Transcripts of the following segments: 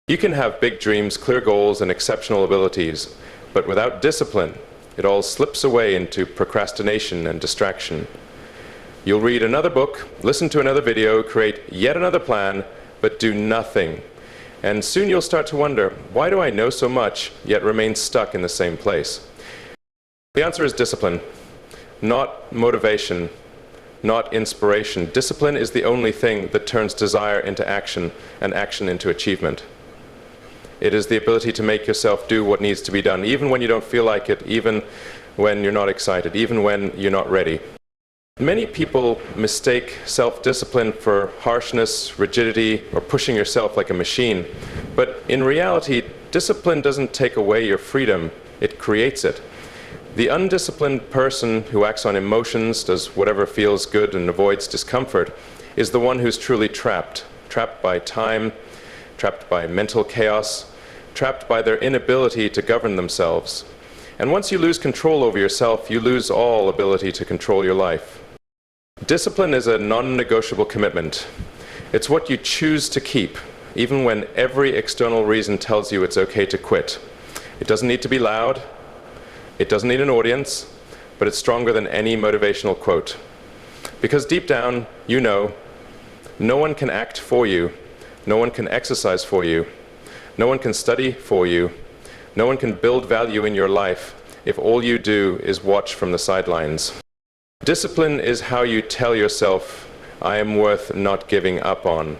You can have big dreams, clear goals, and exceptional abilities, but without discipline, it all slips away into procrastination and distraction. You'll read another book, listen to another video, create yet another plan, but do nothing. And soon you'll start to wonder, why do I know so much, yet remain stuck in the same place? The answer is discipline, not motivation, not inspiration. Discipline is the only thing that turns desire into action and action into achievement. It is the ability to make yourself do what needs to be done, even when you don't feel like it, even when you're not excited, even when you're not ready. Many people mistake self-discipline for harshness, rigidity, or pushing yourself like a machine. But in reality, discipline doesn't take away your freedom, it creates it. The undisciplined person who acts on emotions, does whatever feels good and avoids discomfort, is the one who's truly trapped. Trapped by time, trapped by mental chaos, trapped by their inability to govern themselves. And once you lose control over yourself, you lose all ability to control your life. Discipline is a non-negotiable commitment. It's what you choose to keep, even when every external reason tells you it's okay to quit. It doesn't need to be loud. It doesn't need an audience, but it's stronger than any motivational quote. Because deep down, you know, no one can act for you, no one can exercise for you, no one can study for you, no one can build value in your life if all you do is watch from the sidelines. Discipline is how you tell yourself, I am worth not giving up on.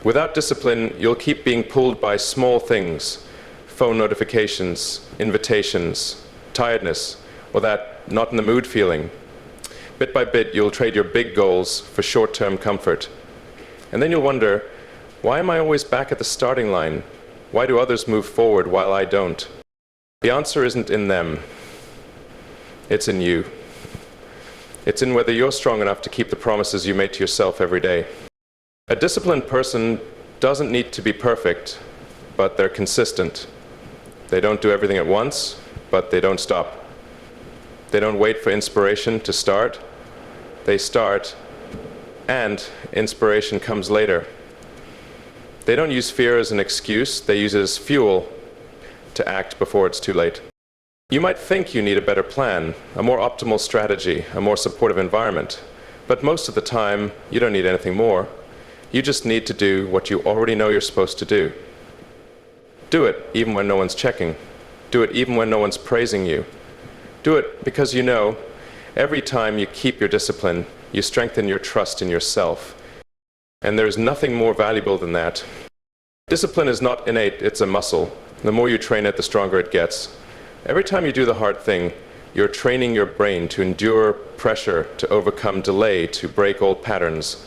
Without discipline, you'll keep being pulled by small things, phone notifications, invitations, tiredness, or that not in the mood feeling. Bit by bit, you'll trade your big goals for short-term comfort. And then you'll wonder, why am I always back at the starting line? Why do others move forward while I don't? The answer isn't in them. It's in you. It's in whether you're strong enough to keep the promises you make to yourself every day. A disciplined person doesn't need to be perfect, but they're consistent. They don't do everything at once, but they don't stop. They don't wait for inspiration to start. They start, and inspiration comes later. They don't use fear as an excuse, they use it as fuel to act before it's too late. You might think you need a better plan, a more optimal strategy, a more supportive environment, but most of the time, you don't need anything more. You just need to do what you already know you're supposed to do. Do it even when no one's checking. Do it even when no one's praising you. Do it because you know every time you keep your discipline, you strengthen your trust in yourself. And there's nothing more valuable than that. Discipline is not innate, it's a muscle. The more you train it, the stronger it gets. Every time you do the hard thing, you're training your brain to endure pressure, to overcome delay, to break old patterns.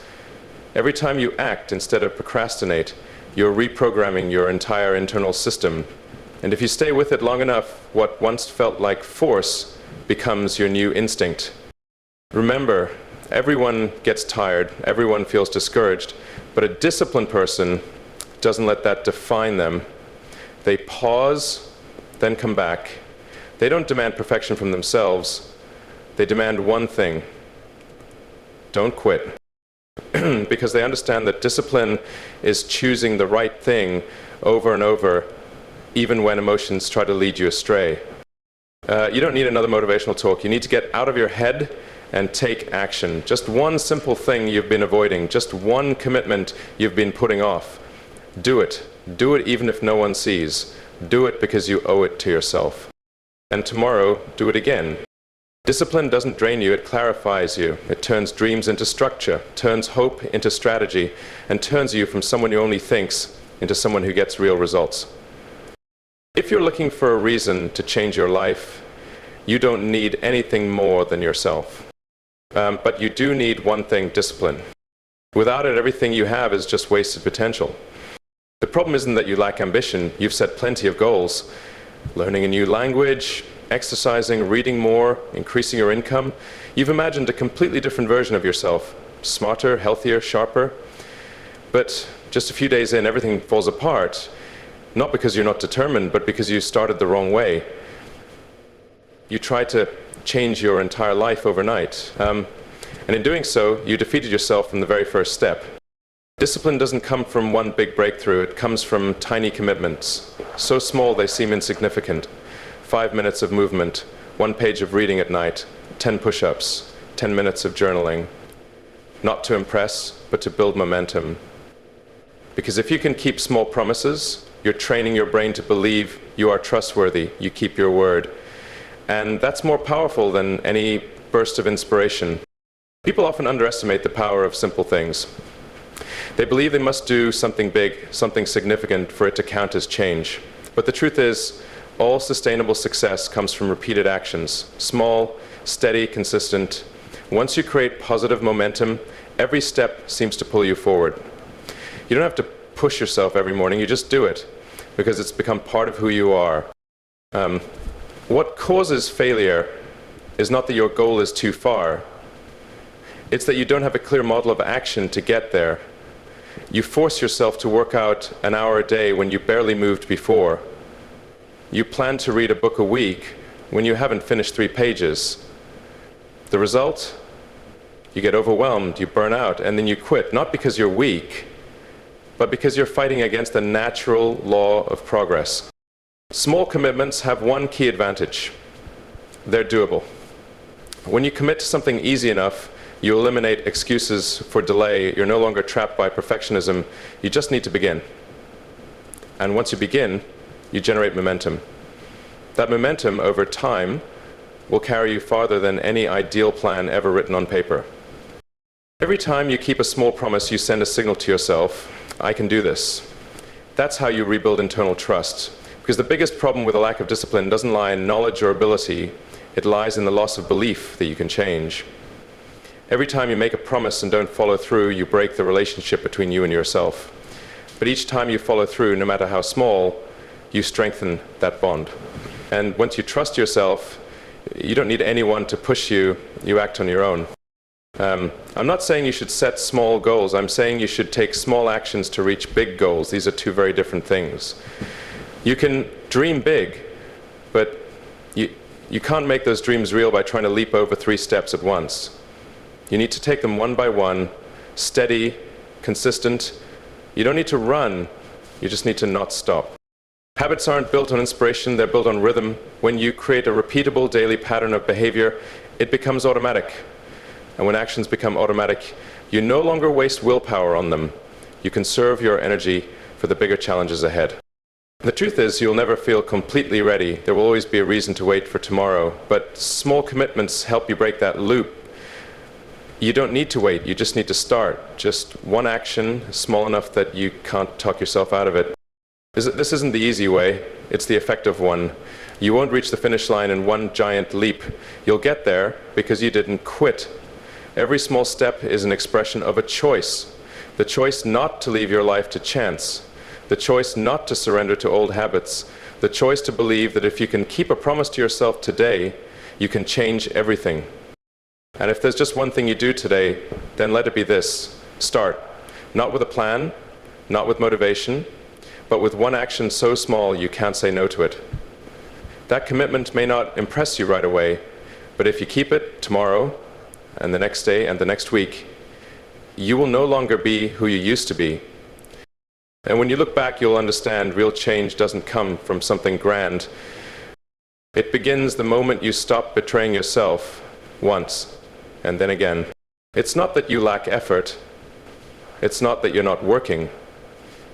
Every time you act instead of procrastinate, you're reprogramming your entire internal system. And if you stay with it long enough, what once felt like force becomes your new instinct. Remember, everyone gets tired, everyone feels discouraged, but a disciplined person doesn't let that define them. They pause, then come back. They don't demand perfection from themselves. They demand one thing: don't quit. Because they understand that discipline is choosing the right thing over and over, even when emotions try to lead you astray. You don't need another motivational talk. You need to get out of your head and take action. Just one simple thing you've been avoiding, just one commitment you've been putting off. Do it. Do it even if no one sees. Do it because you owe it to yourself. And tomorrow, do it again. Discipline doesn't drain you, it clarifies you. It turns dreams into structure, turns hope into strategy, and turns you from someone who only thinks into someone who gets real results. If you're looking for a reason to change your life, you don't need anything more than yourself. But you do need one thing: discipline. Without it, everything you have is just wasted potential. The problem isn't that you lack ambition. You've set plenty of goals. Learning a new language, exercising, reading more, increasing your income. You've imagined a completely different version of yourself. Smarter, healthier, sharper. But just a few days in, everything falls apart. Not because you're not determined, but because you started the wrong way. You tried to change your entire life overnight. And in doing so, you defeated yourself from the very first step. Discipline doesn't come from one big breakthrough, it comes from tiny commitments. So small they seem insignificant. 5 minutes of movement, 1 page of reading at night, 10 push-ups, 10 minutes of journaling. Not to impress, but to build momentum. Because if you can keep small promises, you're training your brain to believe you are trustworthy, you keep your word. And that's more powerful than any burst of inspiration. People often underestimate the power of simple things. They believe they must do something big, something significant for it to count as change. But the truth is, all sustainable success comes from repeated actions. Small, steady, consistent. Once you create positive momentum, every step seems to pull you forward. You don't have to push yourself every morning, you just do it, because it's become part of who you are. What causes failure is not that your goal is too far, it's that you don't have a clear model of action to get there. You force yourself to work out an hour a day when you barely moved before. You plan to read a book a week when you haven't finished 3 pages. The result? You get overwhelmed, you burn out, and then you quit, not because you're weak, but because you're fighting against the natural law of progress. Small commitments have one key advantage. They're doable. When you commit to something easy enough, you eliminate excuses for delay. You're no longer trapped by perfectionism. You just need to begin. And once you begin, you generate momentum. That momentum, over time, will carry you farther than any ideal plan ever written on paper. Every time you keep a small promise, you send a signal to yourself, I can do this. That's how you rebuild internal trust. Because the biggest problem with a lack of discipline doesn't lie in knowledge or ability, it lies in the loss of belief that you can change. Every time you make a promise and don't follow through, you break the relationship between you and yourself. But each time you follow through, no matter how small, you strengthen that bond. And once you trust yourself, you don't need anyone to push you, you act on your own. I'm not saying you should set small goals, I'm saying you should take small actions to reach big goals. These are two very different things. You can dream big, but you can't make those dreams real by trying to leap over 3 steps at once. You need to take them one by one, steady, consistent. You don't need to run, you just need to not stop. Habits aren't built on inspiration, they're built on rhythm. When you create a repeatable daily pattern of behavior, it becomes automatic. And when actions become automatic, you no longer waste willpower on them. You conserve your energy for the bigger challenges ahead. The truth is, you'll never feel completely ready. There will always be a reason to wait for tomorrow. But small commitments help you break that loop. You don't need to wait, you just need to start. Just one action, small enough that you can't talk yourself out of it. This isn't the easy way, it's the effective one. You won't reach the finish line in one giant leap. You'll get there because you didn't quit. Every small step is an expression of a choice. The choice not to leave your life to chance. The choice not to surrender to old habits. The choice to believe that if you can keep a promise to yourself today, you can change everything. And if there's just one thing you do today, then let it be this. Start. Not with a plan, not with motivation, but with one action so small you can't say no to it. That commitment may not impress you right away, but if you keep it tomorrow, and the next day, and the next week, you will no longer be who you used to be. And when you look back, you'll understand real change doesn't come from something grand. It begins the moment you stop betraying yourself once, and then again. It's not that you lack effort. It's not that you're not working.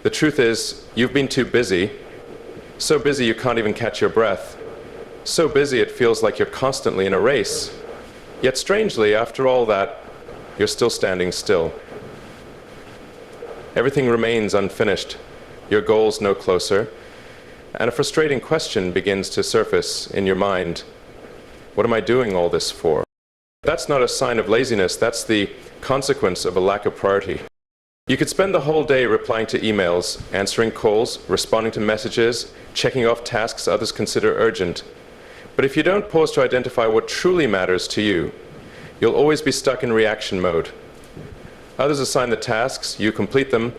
The truth is, you've been too busy. So busy you can't even catch your breath. So busy it feels like you're constantly in a race. Yet strangely, after all that, you're still standing still. Everything remains unfinished. Your goal's no closer. And a frustrating question begins to surface in your mind. What am I doing all this for? That's not a sign of laziness, that's the consequence of a lack of priority. You could spend the whole day replying to emails, answering calls, responding to messages, checking off tasks others consider urgent. But if you don't pause to identify what truly matters to you, you'll always be stuck in reaction mode. Others assign the tasks, you complete them.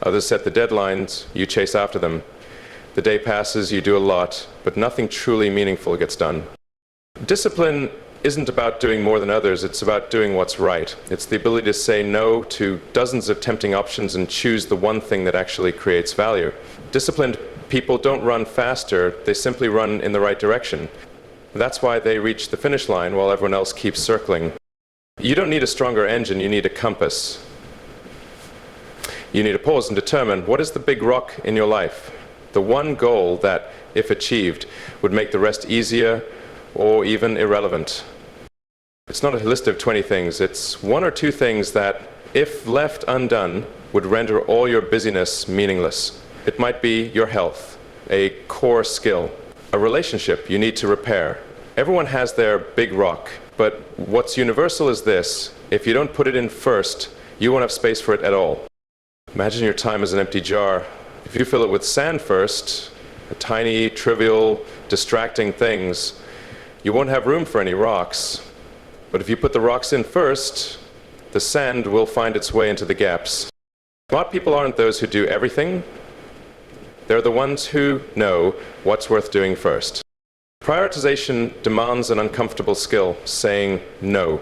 Others set the deadlines, you chase after them. The day passes, you do a lot, but nothing truly meaningful gets done. Discipline isn't about doing more than others, it's about doing what's right. It's the ability to say no to dozens of tempting options and choose the one thing that actually creates value. Disciplined people don't run faster, they simply run in the right direction. That's why they reach the finish line while everyone else keeps circling. You don't need a stronger engine, you need a compass. You need to pause and determine what is the big rock in your life, the one goal that, if achieved, would make the rest easier or even irrelevant. It's not a list of 20 things, it's one or two things that, if left undone, would render all your busyness meaningless. It might be your health, a core skill, a relationship you need to repair. Everyone has their big rock, but what's universal is this: if you don't put it in first, you won't have space for it at all. Imagine your time as an empty jar. If you fill it with sand first, tiny, trivial, distracting things, you won't have room for any rocks. But if you put the rocks in first, the sand will find its way into the gaps. Smart people aren't those who do everything. They're the ones who know what's worth doing first. Prioritization demands an uncomfortable skill, saying no.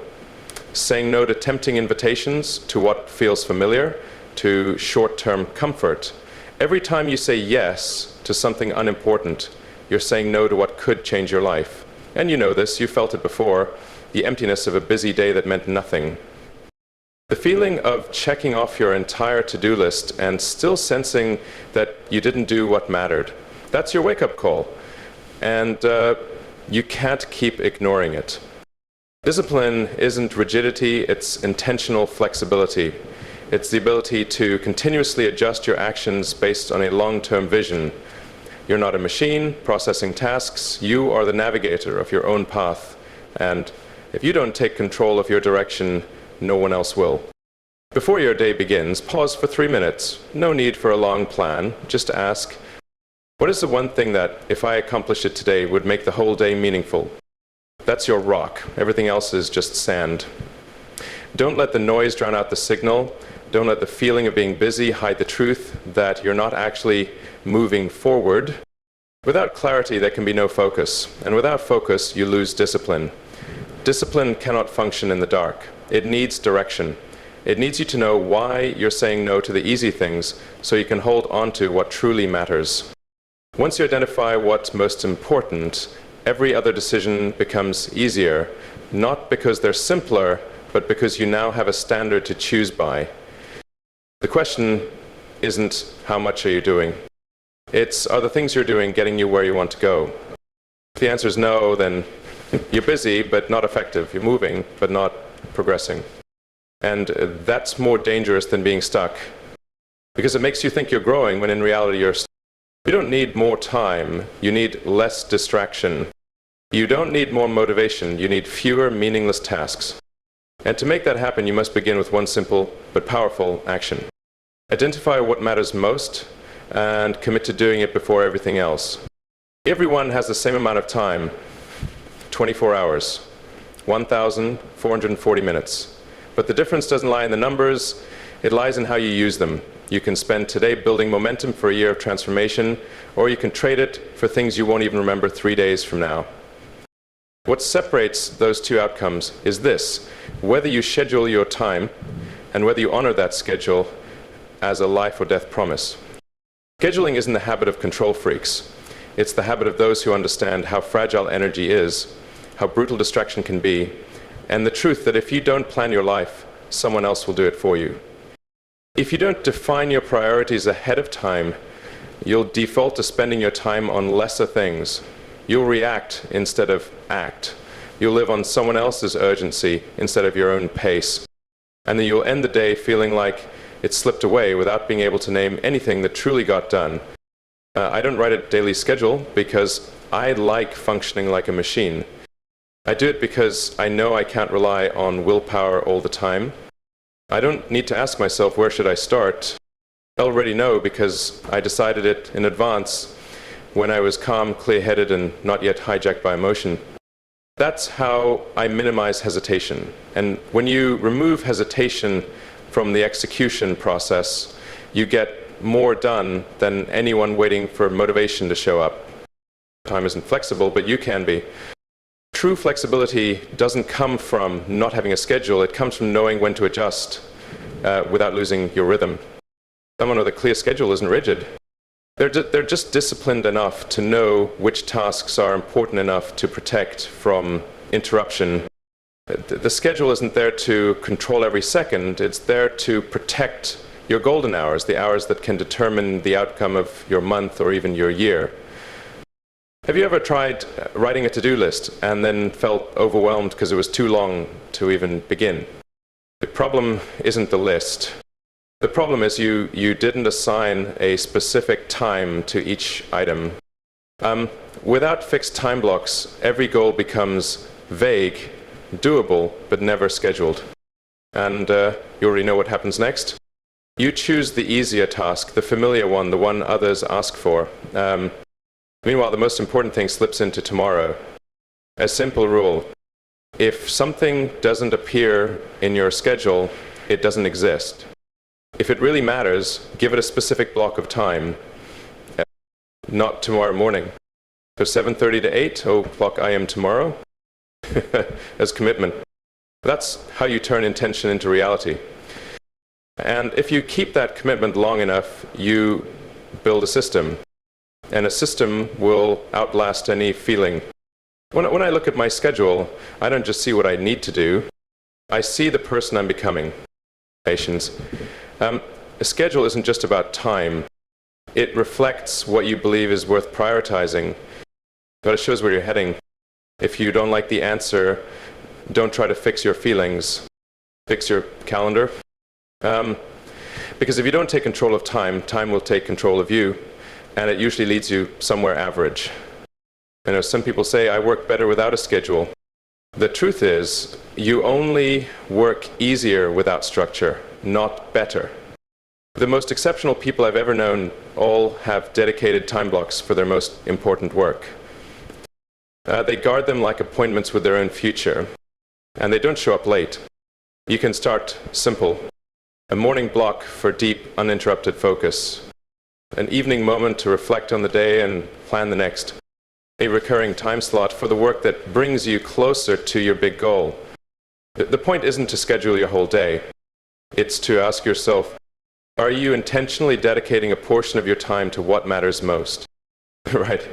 Saying no to tempting invitations, to what feels familiar, to short-term comfort. Every time you say yes to something unimportant, you're saying no to what could change your life. And you know this, you felt it before, the emptiness of a busy day that meant nothing. The feeling of checking off your entire to-do list and still sensing that you didn't do what mattered. That's your wake-up call. And you can't keep ignoring it. Discipline isn't rigidity, it's intentional flexibility. It's the ability to continuously adjust your actions based on a long-term vision. You're not a machine processing tasks, you are the navigator of your own path. And if you don't take control of your direction, no one else will. Before your day begins, pause for 3 minutes. No need for a long plan. Just ask, what is the one thing that, if I accomplish it today, would make the whole day meaningful? That's your rock. Everything else is just sand. Don't let the noise drown out the signal. Don't let the feeling of being busy hide the truth that you're not actually moving forward. Without clarity, there can be no focus. And without focus, you lose discipline. Discipline cannot function in the dark. It needs direction. It needs you to know why you're saying no to the easy things so you can hold on to what truly matters. Once you identify what's most important, every other decision becomes easier, not because they're simpler, but because you now have a standard to choose by. The question isn't how much are you doing? It's, are the things you're doing getting you where you want to go? If the answer is no, then you're busy but not effective. You're moving but not progressing. And that's more dangerous than being stuck, because it makes you think you're growing when in reality you're stuck. You don't need more time, you need less distraction. You don't need more motivation, you need fewer meaningless tasks. And to make that happen, you must begin with one simple but powerful action. Identify what matters most and commit to doing it before everything else. Everyone has the same amount of time, 24 hours, 1,440 minutes. But the difference doesn't lie in the numbers, it lies in how you use them. You can spend today building momentum for a year of transformation, or you can trade it for things you won't even remember 3 days from now. What separates those two outcomes is this: whether you schedule your time and whether you honor that schedule as a life or death promise. Scheduling isn't the habit of control freaks. It's the habit of those who understand how fragile energy is, how brutal distraction can be, and the truth that if you don't plan your life, someone else will do it for you. If you don't define your priorities ahead of time, you'll default to spending your time on lesser things. You'll react instead of act. You'll live on someone else's urgency instead of your own pace. And then you'll end the day feeling like it slipped away without being able to name anything that truly got done. I don't write a daily schedule because I like functioning like a machine. I do it because I know I can't rely on willpower all the time. I don't need to ask myself, where should I start? I already know because I decided it in advance when I was calm, clear-headed, and not yet hijacked by emotion. That's how I minimize hesitation. And when you remove hesitation from the execution process, you get more done than anyone waiting for motivation to show up. Time isn't flexible, but you can be. true flexibility doesn't come from not having a schedule, it comes from knowing when to adjust without losing your rhythm. Someone with a clear schedule isn't rigid. They're just disciplined enough to know which tasks are important enough to protect from interruption. The schedule isn't there to control every second, it's there to protect your golden hours, the hours that can determine the outcome of your month or even your year. Have you ever tried writing a to-do list and then felt overwhelmed because it was too long to even begin? The problem isn't the list. The problem is you didn't assign a specific time to each item. Without fixed time blocks, every goal becomes vague, doable, but never scheduled. And you already know what happens next. You choose the easier task, the familiar one, the one others ask for. Meanwhile, the most important thing slips into tomorrow. A simple rule: if something doesn't appear in your schedule, it doesn't exist. If it really matters, give it a specific block of time, not tomorrow morning. So 7:30 to 8:00 a.m. tomorrow, as commitment. That's how you turn intention into reality. And if you keep that commitment long enough, you build a system. And a system will outlast any feeling. When I look at my schedule, I don't just see what I need to do, I see the person I'm becoming. Patience. A schedule isn't just about time. It reflects what you believe is worth prioritizing, but it shows where you're heading. If you don't like the answer, don't try to fix your feelings. Fix your calendar. Because if you don't take control of time, time will take control of you, and it usually leads you somewhere average. You know, some people say, I work better without a schedule. The truth is, you only work easier without structure, not better. The most exceptional people I've ever known all have dedicated time blocks for their most important work. They guard them like appointments with their own future, and they don't show up late. You can start simple. A morning block for deep, uninterrupted focus. An evening moment to reflect on the day and plan the next. A recurring time slot for the work that brings you closer to your big goal. The point isn't to schedule your whole day. It's to ask yourself, are you intentionally dedicating a portion of your time to what matters most? Right.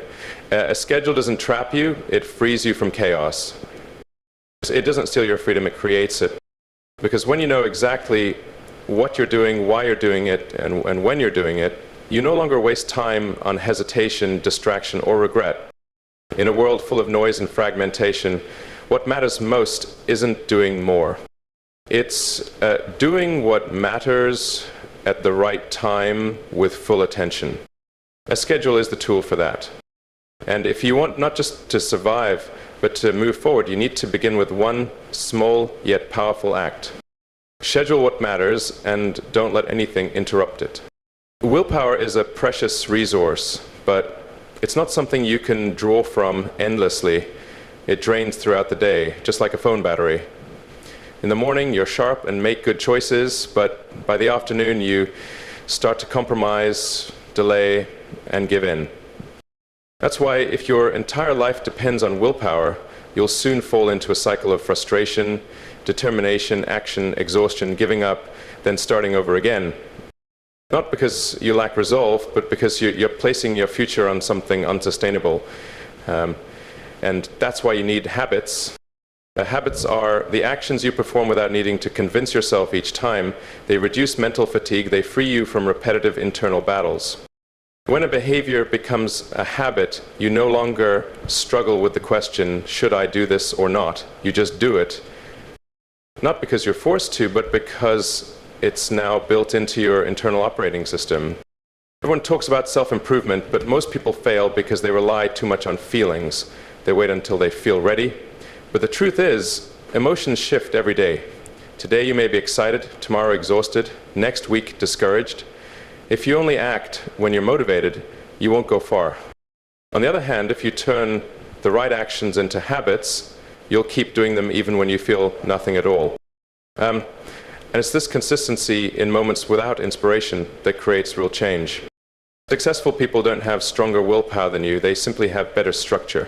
A schedule doesn't trap you, it frees you from chaos. It doesn't steal your freedom, it creates it. Because when you know exactly what you're doing, why you're doing it, and when you're doing it, you no longer waste time on hesitation, distraction, or regret. In a world full of noise and fragmentation, what matters most isn't doing more. It's doing what matters at the right time with full attention. A schedule is the tool for that. And if you want not just to survive, but to move forward, you need to begin with one small yet powerful act. Schedule what matters and don't let anything interrupt it. Willpower is a precious resource, but it's not something you can draw from endlessly. It drains throughout the day, just like a phone battery. In the morning, you're sharp and make good choices, but by the afternoon, you start to compromise, delay, and give in. That's why if your entire life depends on willpower, you'll soon fall into a cycle of frustration, determination, action, exhaustion, giving up, then starting over again. Not because you lack resolve, but because you're placing your future on something unsustainable. And that's why you need habits. Habits are the actions you perform without needing to convince yourself each time. They reduce mental fatigue. They free you from repetitive internal battles. When a behavior becomes a habit, you no longer struggle with the question, should I do this or not? You just do it. Not because you're forced to, but because it's now built into your internal operating system. Everyone talks about self-improvement, but most people fail because they rely too much on feelings. They wait until they feel ready. But the truth is, emotions shift every day. Today you may be excited, tomorrow exhausted, next week discouraged. If you only act when you're motivated, you won't go far. On the other hand, if you turn the right actions into habits, you'll keep doing them even when you feel nothing at all. And it's this consistency in moments without inspiration that creates real change. Successful people don't have stronger willpower than you, they simply have better structure.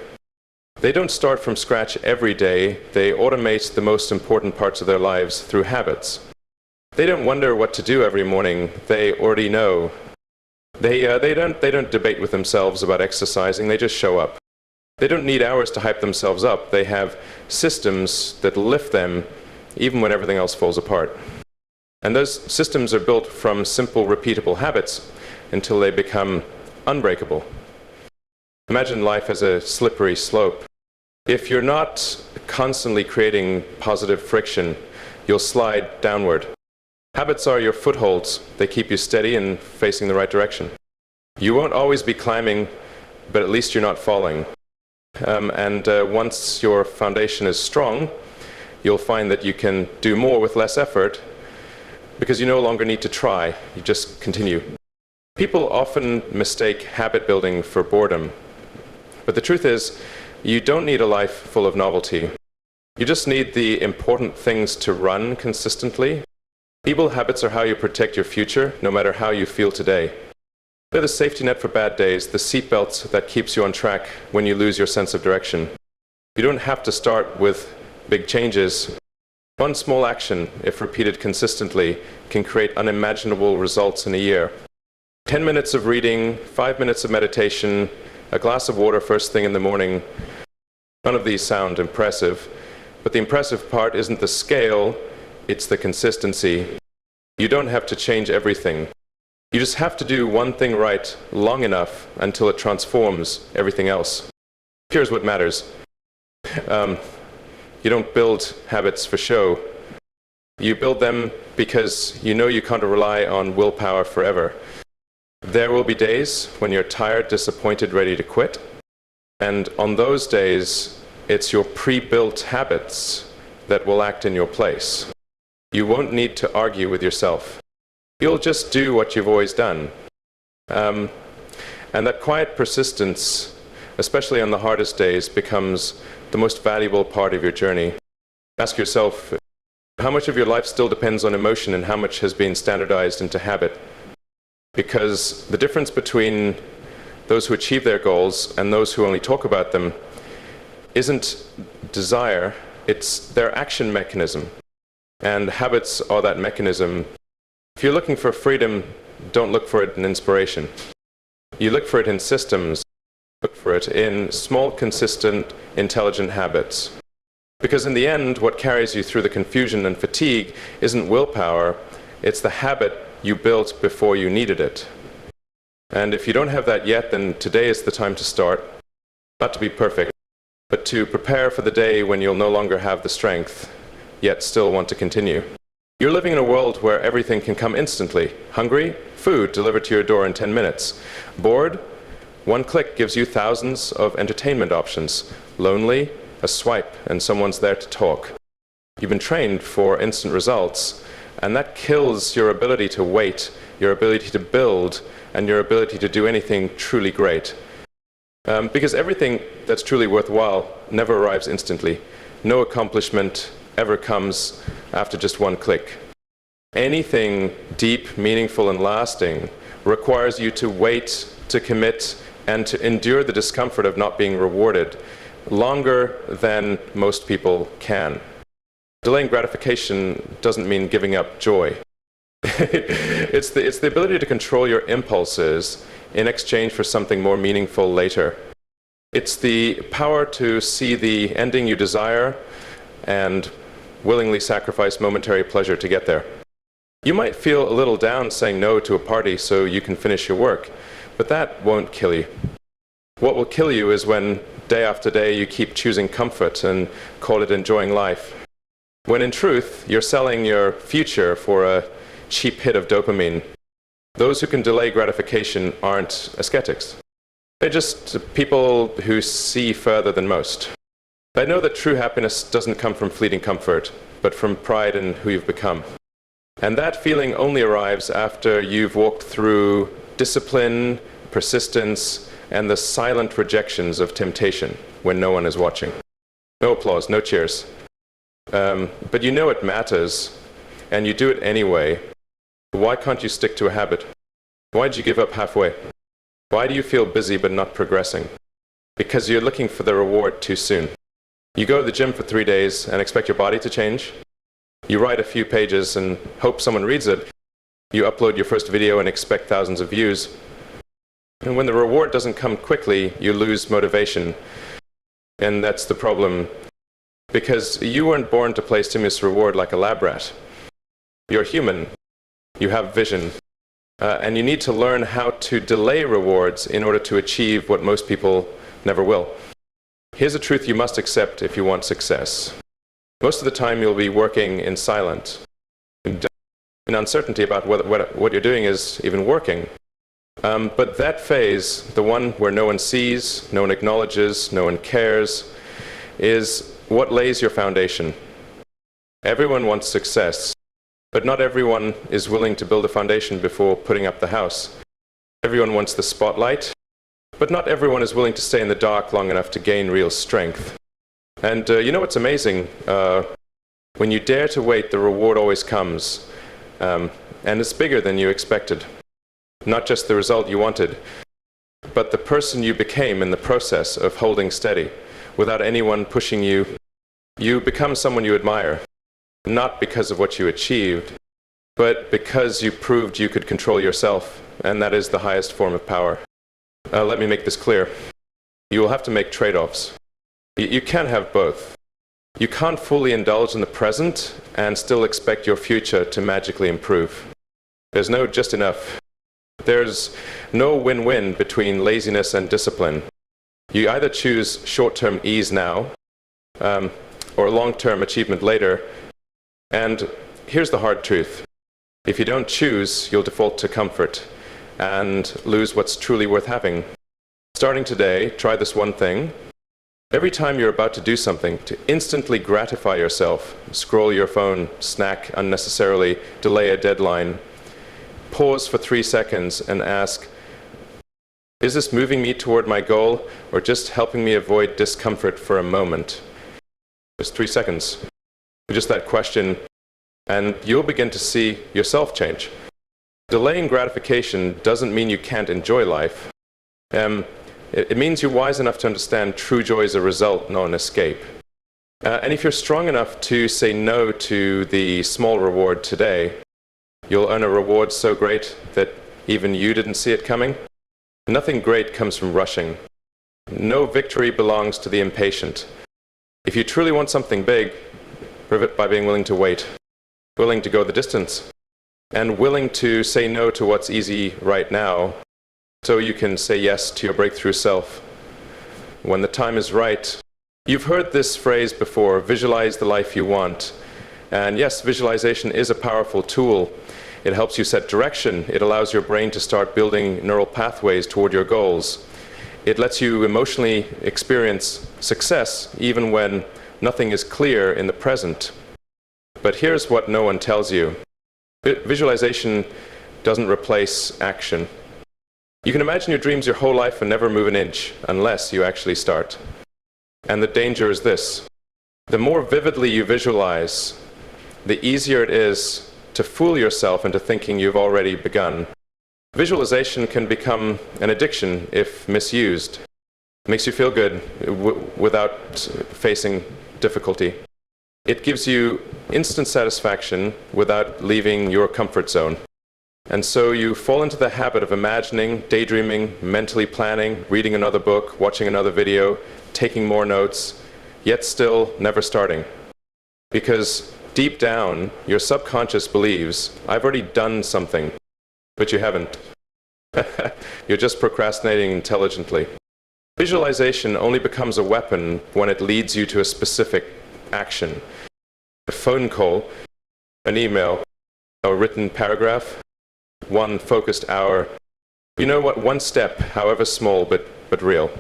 They don't start from scratch every day. They automate the most important parts of their lives through habits. They don't wonder what to do every morning. They already know. They don't debate with themselves about exercising. They just show up. They don't need hours to hype themselves up. They have systems that lift them even when everything else falls apart. And those systems are built from simple, repeatable habits until they become unbreakable. Imagine life as a slippery slope. If you're not constantly creating positive friction, you'll slide downward. Habits are your footholds. They keep you steady and facing the right direction. You won't always be climbing, but at least you're not falling. Once your foundation is strong, you'll find that you can do more with less effort because you no longer need to try. You just continue. People often mistake habit building for boredom. But the truth is, you don't need a life full of novelty. You just need the important things to run consistently. Feeble habits are how you protect your future, no matter how you feel today. They're the safety net for bad days, the seatbelt that keeps you on track when you lose your sense of direction. You don't have to start with big changes. One small action, if repeated consistently, can create unimaginable results in a year. 10 minutes of reading, 5 minutes of meditation, a glass of water first thing in the morning. None of these sound impressive, but the impressive part isn't the scale, it's the consistency. You don't have to change everything. You just have to do one thing right long enough until it transforms everything else. Here's what matters. You don't build habits for show. You build them because you know you can't rely on willpower forever. There will be days when you're tired, disappointed, ready to quit. And on those days, it's your pre-built habits that will act in your place. You won't need to argue with yourself. You'll just do what you've always done. And that quiet persistence, especially on the hardest days, becomes the most valuable part of your journey. Ask yourself, how much of your life still depends on emotion and how much has been standardized into habit? Because the difference between those who achieve their goals and those who only talk about them isn't desire, it's their action mechanism. And habits are that mechanism. If you're looking for freedom, don't look for it in inspiration. You look for it in systems. Look for it in small, consistent, intelligent habits. Because in the end, what carries you through the confusion and fatigue isn't willpower, it's the habit you built before you needed it. And if you don't have that yet, then today is the time to start. Not to be perfect, but to prepare for the day when you'll no longer have the strength, yet still want to continue. You're living in a world where everything can come instantly. Hungry? Food delivered to your door in 10 minutes. Bored? One click gives you thousands of entertainment options. Lonely? A swipe and someone's there to talk. You've been trained for instant results, and that kills your ability to wait, your ability to build, and your ability to do anything truly great. Because everything that's truly worthwhile never arrives instantly. No accomplishment ever comes after just one click. Anything deep, meaningful, and lasting requires you to wait, to commit, and to endure the discomfort of not being rewarded longer than most people can. Delaying gratification doesn't mean giving up joy. It's the ability to control your impulses in exchange for something more meaningful later. It's the power to see the ending you desire and willingly sacrifice momentary pleasure to get there. You might feel a little down saying no to a party so you can finish your work, but that won't kill you. What will kill you is when day after day you keep choosing comfort and call it enjoying life. When in truth, you're selling your future for a cheap hit of dopamine. Those who can delay gratification aren't ascetics. They're just people who see further than most. They know that true happiness doesn't come from fleeting comfort, but from pride in who you've become. And that feeling only arrives after you've walked through discipline, persistence, and the silent rejections of temptation when no one is watching. No applause, no cheers. But you know it matters, and you do it anyway. Why can't you stick to a habit? Why did you give up halfway? Why do you feel busy but not progressing? because you're looking for the reward too soon. You go to the gym for 3 days and expect your body to change. You write a few pages and hope someone reads it. You upload your first video and expect thousands of views. And when the reward doesn't come quickly, you lose motivation. And that's the problem, because you weren't born to play stimulus reward like a lab rat. You're human. You have vision. And you need to learn how to delay rewards in order to achieve what most people never will. Here's a truth you must accept if you want success. Most of the time you'll be working in silence, in uncertainty about what you're doing is even working. But that phase, the one where no one sees, no one acknowledges, no one cares, is what lays your foundation. Everyone wants success, but not everyone is willing to build a foundation before putting up the house. Everyone wants the spotlight, but not everyone is willing to stay in the dark long enough to gain real strength. And you know what's amazing? When you dare to wait, the reward always comes. And it's bigger than you expected. Not just the result you wanted, but the person you became in the process of holding steady. Without anyone pushing you, you become someone you admire. Not because of what you achieved, but because you proved you could control yourself, and that is the highest form of power. Let me make this clear. You will have to make trade-offs. You can't have both. You can't fully indulge in the present and still expect your future to magically improve. There's no just enough. There's no win-win between laziness and discipline. You either choose short-term ease now, or long-term achievement later. And here's the hard truth. If you don't choose, you'll default to comfort and lose what's truly worth having. Starting today, try this one thing. Every time you're about to do something, to instantly gratify yourself, scroll your phone, snack unnecessarily, delay a deadline, pause for 3 seconds and ask, is this moving me toward my goal or just helping me avoid discomfort for a moment? Just 3 seconds. Just that question, and you'll begin to see yourself change. Delaying gratification doesn't mean you can't enjoy life. It means you're wise enough to understand true joy is a result, not an escape. And if you're strong enough to say no to the small reward today, you'll earn a reward so great that even you didn't see it coming. Nothing great comes from rushing. No victory belongs to the impatient. If you truly want something big, prove it by being willing to wait, willing to go the distance, and willing to say no to what's easy right now so you can say yes to your breakthrough self when the time is right. You've heard this phrase before, visualize the life you want. And yes, visualization is a powerful tool. It helps you set direction. It allows your brain to start building neural pathways toward your goals. It lets you emotionally experience success even when nothing is clear in the present. But here's what no one tells you. Visualization doesn't replace action. You can imagine your dreams your whole life and never move an inch unless you actually start. And the danger is this. The more vividly you visualize, the easier it is to fool yourself into thinking you've already begun. Visualization can become an addiction if misused. It makes you feel good without facing difficulty. It gives you instant satisfaction without leaving your comfort zone. And so you fall into the habit of imagining, daydreaming, mentally planning, reading another book, watching another video, taking more notes, yet still never starting. Because deep down, your subconscious believes, I've already done something, but you haven't. You're just procrastinating intelligently. Visualization only becomes a weapon when it leads you to a specific action. A phone call, an email, a written paragraph, one focused hour. You know what? One step, however small, but real.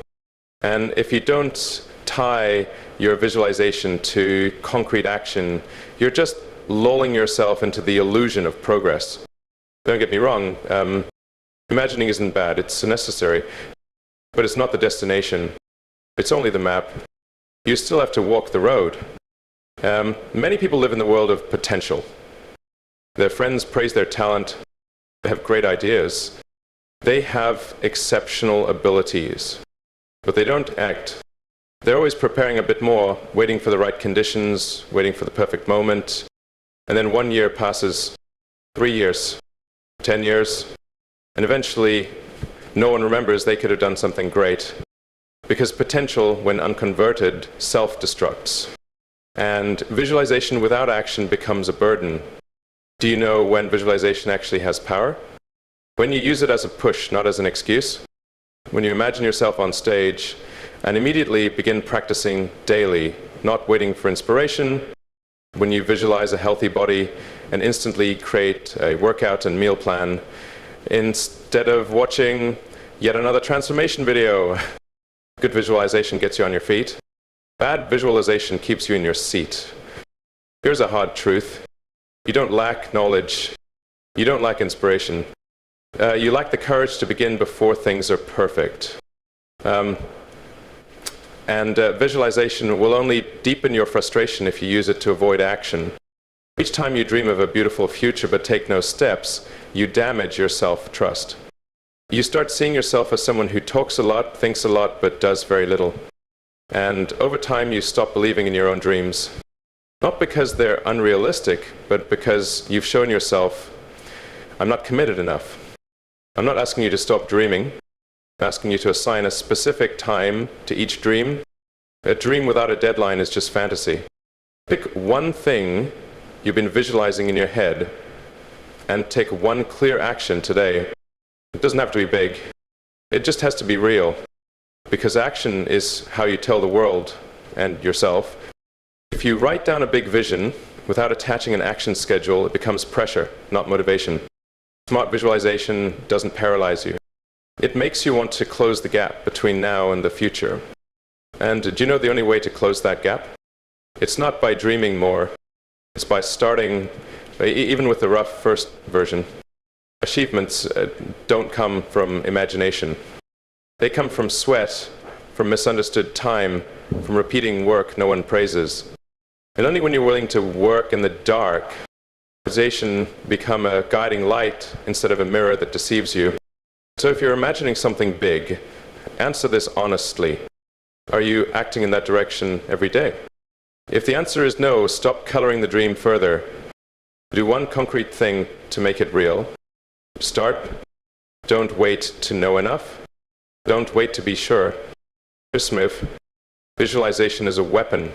And if you don't tie your visualization to concrete action, you're just lulling yourself into the illusion of progress. Don't get me wrong, imagining isn't bad, it's necessary, but it's not the destination. It's only the map. You still have to walk the road. Many people live in the world of potential. Their friends praise their talent. They have great ideas. They have exceptional abilities. but they don't act. They're always preparing a bit more, waiting for the right conditions, waiting for the perfect moment. And then 1 year passes, 3 years, 10 years, and eventually no one remembers they could have done something great. Because potential, when unconverted, self-destructs. And visualization without action becomes a burden. Do you know when visualization actually has power? When you use it as a push, not as an excuse. When you imagine yourself on stage and immediately begin practicing daily, not waiting for inspiration. When you visualize a healthy body and instantly create a workout and meal plan instead of watching yet another transformation video. Good visualization gets you on your feet. Bad visualization keeps you in your seat. Here's a hard truth. You don't lack knowledge. You don't lack inspiration. You lack the courage to begin before things are perfect. Visualization will only deepen your frustration if you use it to avoid action. Each time you dream of a beautiful future but take no steps, you damage your self-trust. You start seeing yourself as someone who talks a lot, thinks a lot, but does very little. And over time, you stop believing in your own dreams. Not because they're unrealistic, but because you've shown yourself, I'm not committed enough. I'm not asking you to stop dreaming. I'm asking you to assign a specific time to each dream. A dream without a deadline is just fantasy. Pick one thing you've been visualizing in your head and take one clear action today. It doesn't have to be big. It just has to be real. Because action is how you tell the world and yourself. If you write down a big vision without attaching an action schedule, it becomes pressure, not motivation. Smart visualization doesn't paralyze you. It makes you want to close the gap between now and the future. And do you know the only way to close that gap? It's not by dreaming more. It's by starting, even with the rough first version. Achievements don't come from imagination. They come from sweat, from misunderstood time, from repeating work no one praises. And only when you're willing to work in the dark, visualization become a guiding light instead of a mirror that deceives you. So if you're imagining something big, answer this honestly. Are you acting in that direction every day? If the answer is no, stop coloring the dream further. Do one concrete thing to make it real. Start. Don't wait to know enough. Don't wait to be sure. Smith, visualization is a weapon,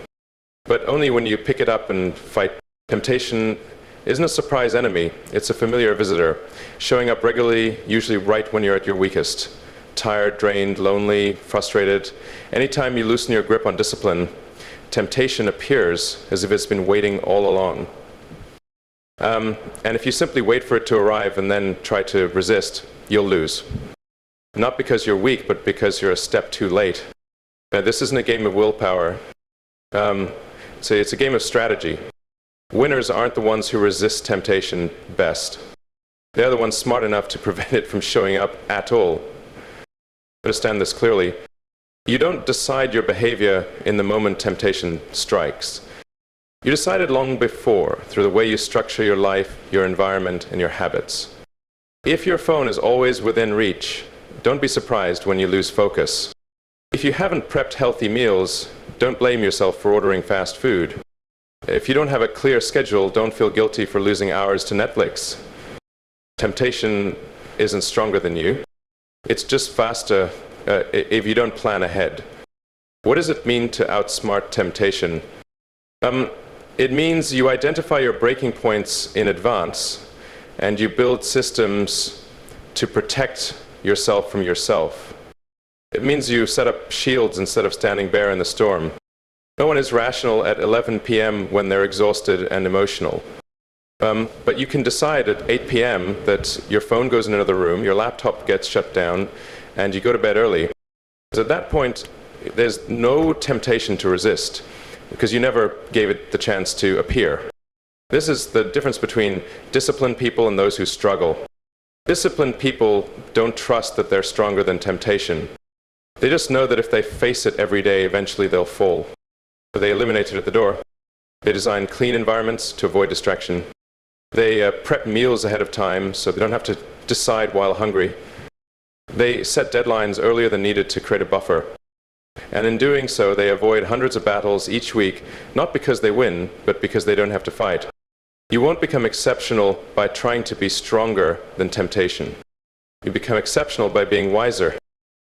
but only when you pick it up and fight. Temptation isn't a surprise enemy, it's a familiar visitor, showing up regularly, usually right when you're at your weakest. Tired, drained, lonely, frustrated. Anytime you loosen your grip on discipline, temptation appears as if it's been waiting all along. And if you simply wait for it to arrive and then try to resist, you'll lose. Not because you're weak, but because you're a step too late. This isn't a game of willpower. It's a game of strategy. Winners aren't the ones who resist temptation best. They're the ones smart enough to prevent it from showing up at all. Understand this clearly. You don't decide your behavior in the moment temptation strikes. You decide it long before, through the way you structure your life, your environment, and your habits. If your phone is always within reach, don't be surprised when you lose focus. If you haven't prepped healthy meals, don't blame yourself for ordering fast food. If you don't have a clear schedule, don't feel guilty for losing hours to Netflix. Temptation isn't stronger than you. It's just faster if you don't plan ahead. What does it mean to outsmart temptation? It means you identify your breaking points in advance and you build systems to protect yourself from yourself. It means you set up shields instead of standing bare in the storm. No one is rational at 11 p.m. when they're exhausted and emotional. But you can decide at 8 p.m. that your phone goes in another room, your laptop gets shut down, and you go to bed early. So at that point, there's no temptation to resist, because you never gave it the chance to appear. This is the difference between disciplined people and those who struggle. Disciplined people don't trust that they're stronger than temptation. They just know that if they face it every day, eventually they'll fall. So they eliminate it at the door. They design clean environments to avoid distraction. They prep meals ahead of time so they don't have to decide while hungry. They set deadlines earlier than needed to create a buffer. And in doing so, they avoid hundreds of battles each week, not because they win, but because they don't have to fight. You won't become exceptional by trying to be stronger than temptation. You become exceptional by being wiser,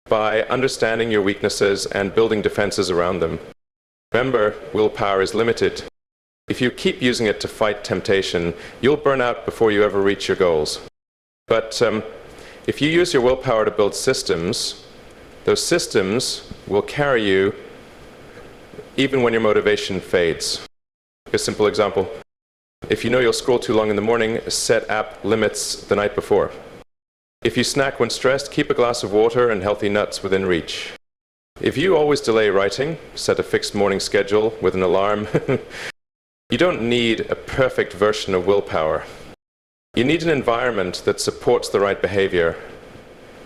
by understanding your weaknesses and building defenses around them. Remember, willpower is limited. If you keep using it to fight temptation, you'll burn out before you ever reach your goals. But if you use your willpower to build systems, those systems will carry you even when your motivation fades. A simple example. If you know you'll scroll too long in the morning, set app limits the night before. If you snack when stressed, keep a glass of water and healthy nuts within reach. If you always delay writing, set a fixed morning schedule with an alarm. You don't need a perfect version of willpower. You need an environment that supports the right behavior,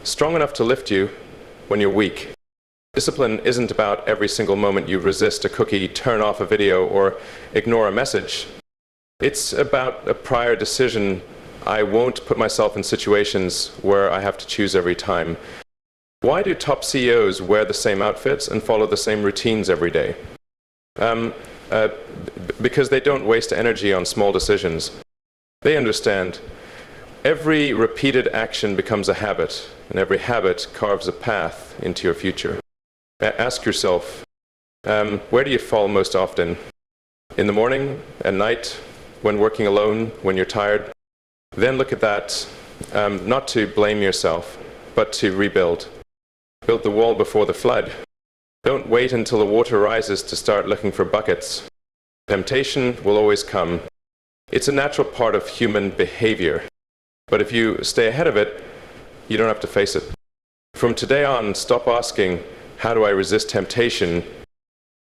strong enough to lift you when you're weak. Discipline isn't about every single moment you resist a cookie, turn off a video, or ignore a message. It's about a prior decision. I won't put myself in situations where I have to choose every time. Why do top CEOs wear the same outfits and follow the same routines every day? Because they don't waste energy on small decisions. They understand every repeated action becomes a habit, and every habit carves a path into your future. Ask yourself, where do you fall most often? In the morning, at night, when working alone, when you're tired? Then look at that, not to blame yourself, but to rebuild. Build the wall before the flood. Don't wait until the water rises to start looking for buckets. Temptation will always come. It's a natural part of human behavior. But if you stay ahead of it, you don't have to face it. From today on, stop asking, how do I resist temptation?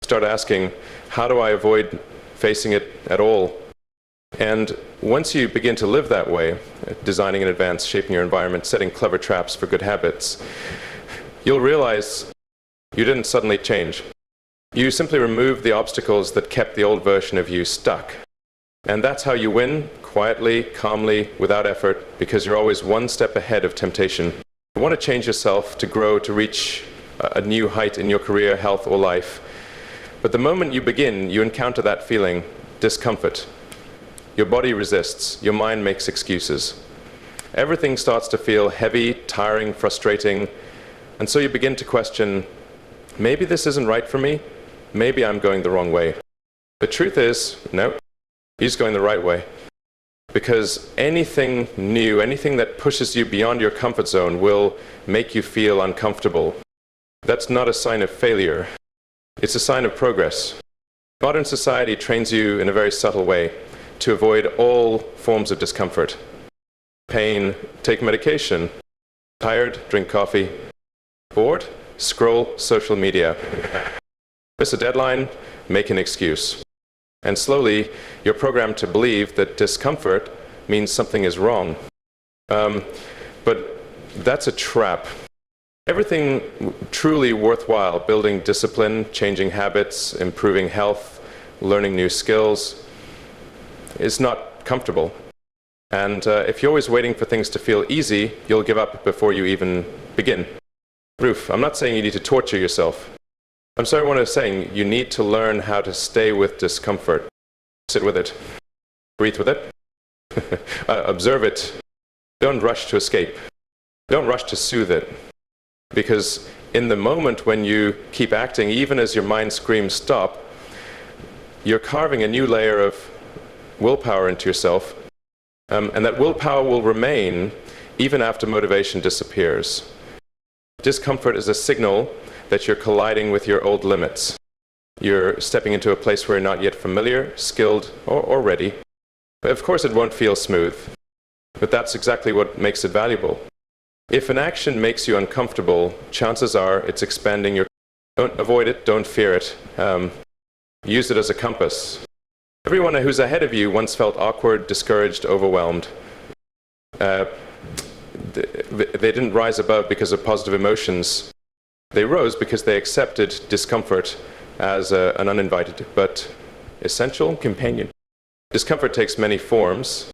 Start asking, how do I avoid facing it at all? And once you begin to live that way, designing in advance, shaping your environment, setting clever traps for good habits, you'll realize you didn't suddenly change. You simply removed the obstacles that kept the old version of you stuck. And that's how you win, quietly, calmly, without effort, because you're always one step ahead of temptation. You want to change yourself, to grow, to reach a new height in your career, health, or life. But the moment you begin, you encounter that feeling, discomfort. Your body resists, your mind makes excuses. Everything starts to feel heavy, tiring, frustrating, and so you begin to question, maybe this isn't right for me, maybe I'm going the wrong way. The truth is, no, he's going the right way. Because anything new, anything that pushes you beyond your comfort zone will make you feel uncomfortable. That's not a sign of failure, it's a sign of progress. Modern society trains you in a very subtle way to avoid all forms of discomfort. Pain, take medication. Tired, drink coffee. Bored, scroll social media. Miss a deadline, make an excuse. And slowly, you're programmed to believe that discomfort means something is wrong. But that's a trap. Everything truly worthwhile, building discipline, changing habits, improving health, learning new skills, is not comfortable. And if you're always waiting for things to feel easy, you'll give up before you even begin. Ruth, I'm not saying you need to torture yourself. I'm sorry, what I'm saying, you need to learn how to stay with discomfort. Sit with it. Breathe with it. Observe it. Don't rush to escape. Don't rush to soothe it. Because in the moment when you keep acting, even as your mind screams stop, you're carving a new layer of willpower into yourself, and that willpower will remain even after motivation disappears. Discomfort is a signal that you're colliding with your old limits. You're stepping into a place where you're not yet familiar, skilled, or ready. Of course, it won't feel smooth, but that's exactly what makes it valuable. If an action makes you uncomfortable, chances are it's expanding your... Don't avoid it, don't fear it. Use it as a compass. Everyone who's ahead of you once felt awkward, discouraged, overwhelmed. They didn't rise above because of positive emotions. They rose because they accepted discomfort as an uninvited but essential companion. Discomfort takes many forms.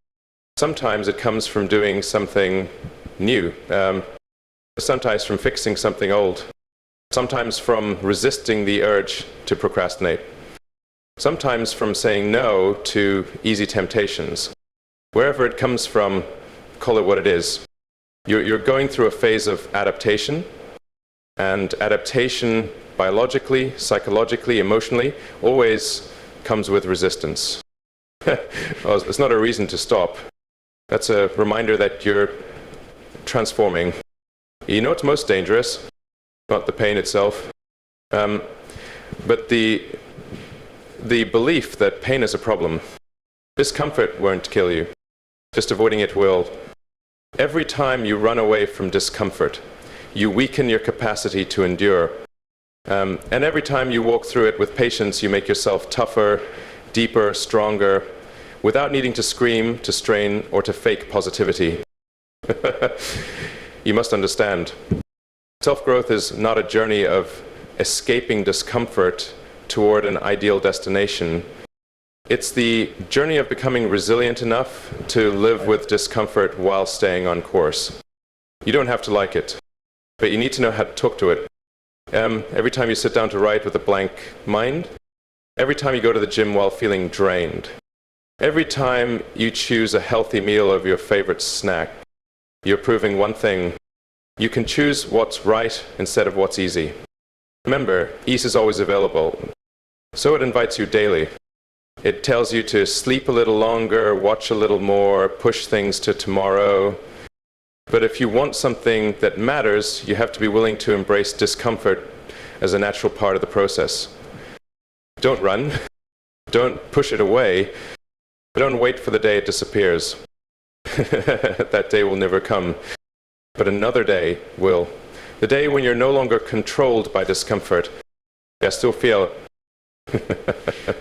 Sometimes it comes from doing something new. Sometimes from fixing something old. sometimes from resisting the urge to procrastinate, sometimes from saying no to easy temptations. Wherever it comes from, call it what it is. You're going through a phase of adaptation, and adaptation biologically, psychologically, emotionally, always comes with resistance. Well, it's not a reason to stop. That's a reminder that you're transforming. You know what's most dangerous? Not the pain itself, but the belief that pain is a problem. Discomfort won't kill you. Just avoiding it will. Every time you run away from discomfort, you weaken your capacity to endure. And every time you walk through it with patience, you make yourself tougher, deeper, stronger, without needing to scream, to strain, or to fake positivity. You must understand, self-growth is not a journey of escaping discomfort toward an ideal destination. It's the journey of becoming resilient enough to live with discomfort while staying on course. You don't have to like it, but you need to know how to talk to it. Every time you sit down to write with a blank mind, every time you go to the gym while feeling drained, every time you choose a healthy meal over your favorite snack, you're proving one thing: you can choose what's right instead of what's easy. Remember, ease is always available, so it invites you daily. It tells you to sleep a little longer, watch a little more, push things to tomorrow. But if you want something that matters, you have to be willing to embrace discomfort as a natural part of the process. Don't run, don't push it away, don't wait for the day it disappears. That day will never come, but another day will. The day when you're no longer controlled by discomfort. I still feel it.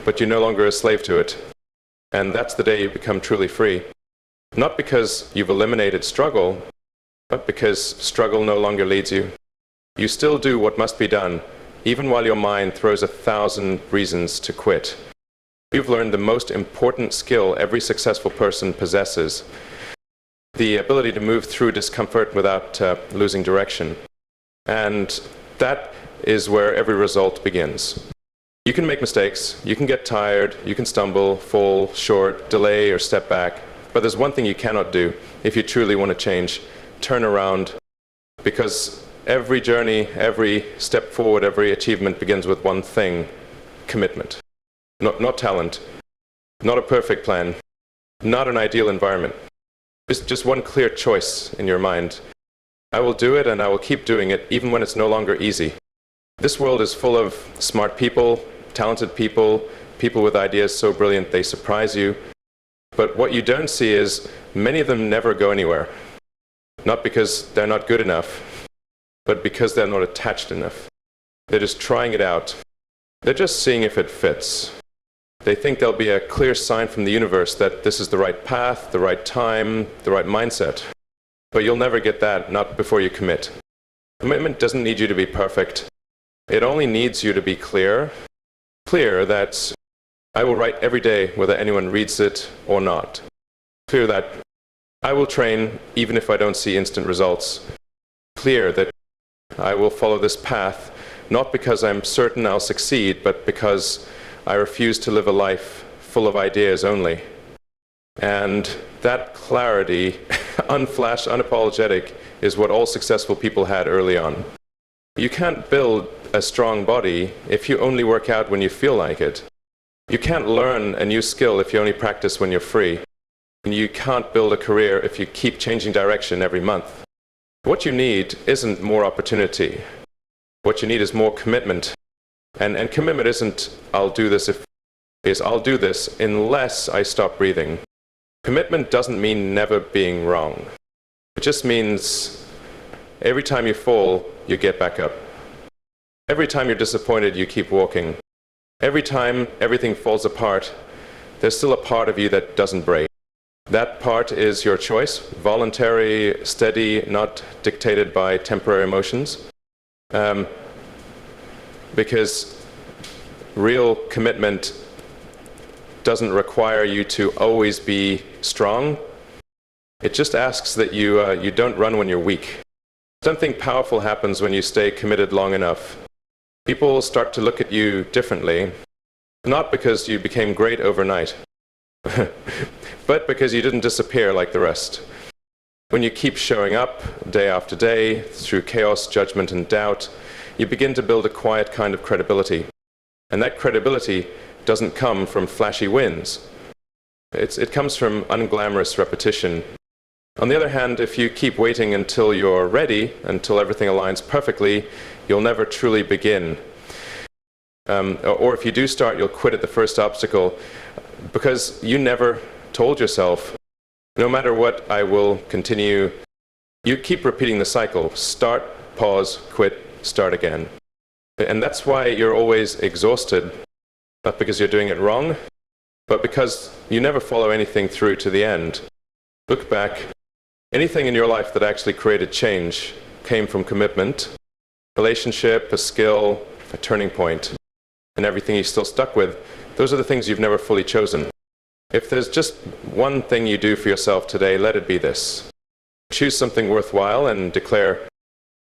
But you're no longer a slave to it. And that's the day you become truly free. Not because you've eliminated struggle, but because struggle no longer leads you. You still do what must be done, even while your mind throws 1,000 reasons to quit. You've learned the most important skill every successful person possesses: the ability to move through discomfort without losing direction. And that is where every result begins. You can make mistakes, you can get tired, you can stumble, fall short, delay, or step back. But there's one thing you cannot do if you truly want to change: turn around. Because every journey, every step forward, every achievement begins with one thing: commitment. Not talent, not a perfect plan, not an ideal environment. Just one clear choice in your mind. I will do it, and I will keep doing it, even when it's no longer easy. This world is full of smart people, talented people, people with ideas so brilliant they surprise you. But what you don't see is many of them never go anywhere. Not because they're not good enough, but because they're not attached enough. They're just trying it out. They're just seeing if it fits. They think there'll be a clear sign from the universe that this is the right path, the right time, the right mindset. But you'll never get that, not before you commit. Commitment doesn't need you to be perfect. It only needs you to be clear that I will write every day whether anyone reads it or not. Clear that I will train even if I don't see instant results. Clear that I will follow this path, not because I'm certain I'll succeed, but because I refuse to live a life full of ideas only. And that clarity, unflashed, unapologetic, is what all successful people had early on. You can't build a strong body if you only work out when you feel like it. You can't learn a new skill if you only practice when you're free. And you can't build a career if you keep changing direction every month. What you need isn't more opportunity. What you need is more commitment. And commitment isn't I'll do this I'll do this unless I stop breathing. Commitment doesn't mean never being wrong. It just means every time you fall, you get back up. Every time you're disappointed, you keep walking. Every time everything falls apart, there's still a part of you that doesn't break. That part is your choice, voluntary, steady, not dictated by temporary emotions. Because real commitment doesn't require you to always be strong. It just asks that you don't run when you're weak. Something powerful happens when you stay committed long enough. People will start to look at you differently, not because you became great overnight, but because you didn't disappear like the rest. When you keep showing up day after day through chaos, judgment, and doubt, you begin to build a quiet kind of credibility. And that credibility doesn't come from flashy wins. It comes from unglamorous repetition. On the other hand, if you keep waiting until you're ready, until everything aligns perfectly, you'll never truly begin. Or if you do start, you'll quit at the first obstacle because you never told yourself, no matter what, I will continue. You keep repeating the cycle. Start, pause, quit, start again. And that's why you're always exhausted, not because you're doing it wrong, but because you never follow anything through to the end. Look back. Anything in your life that actually created change came from commitment, relationship, a skill, a turning point, and everything you're still stuck with. Those are the things you've never fully chosen. If there's just one thing you do for yourself today, let it be this. Choose something worthwhile and declare,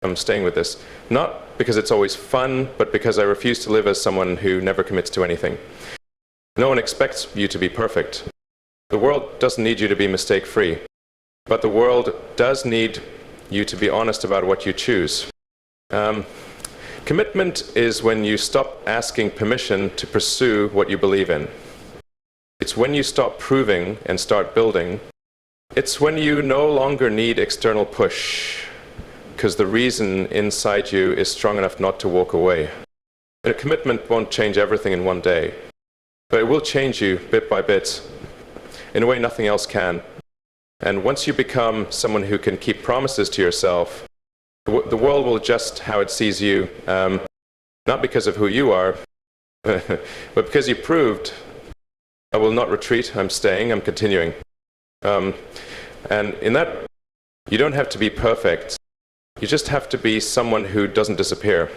I'm staying with this. Not because it's always fun, but because I refuse to live as someone who never commits to anything. No one expects you to be perfect. The world doesn't need you to be mistake-free. But the world does need you to be honest about what you choose. Commitment is when you stop asking permission to pursue what you believe in. It's when you stop proving and start building. It's when you no longer need external push, because the reason inside you is strong enough not to walk away. And a commitment won't change everything in one day, but it will change you bit by bit, in a way nothing else can. And once you become someone who can keep promises to yourself, the world will adjust how it sees you, not because of who you are, but because you proved, I will not retreat, I'm staying, I'm continuing. And in that, you don't have to be perfect. You just have to be someone who doesn't disappear.